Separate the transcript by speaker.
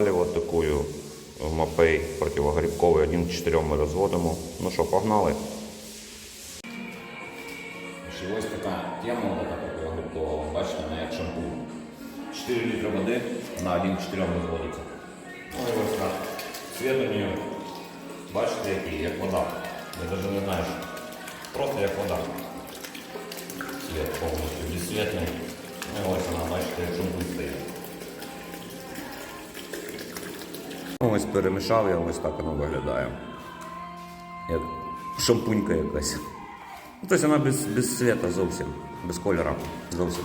Speaker 1: Вот такую Мапей противогрибковий 1 к 4 ми розводимо. Ну що, погнали. Ось така тема противогрибкова, бачите, вона як шампунь. 4 літри води на 1 к 4 розводиться. Ну і ось так. Цвет у нее, бачите, який, як вода. Я навіть не знаю, просто як вода. Цвет повністю безцветний. Ну і ось вона, бачите, як шампунь стоїть. Ось перемішав я, ось так воно виглядає. Як шампунька якась. Тобто вона без цвета зовсім, без кольору зовсім.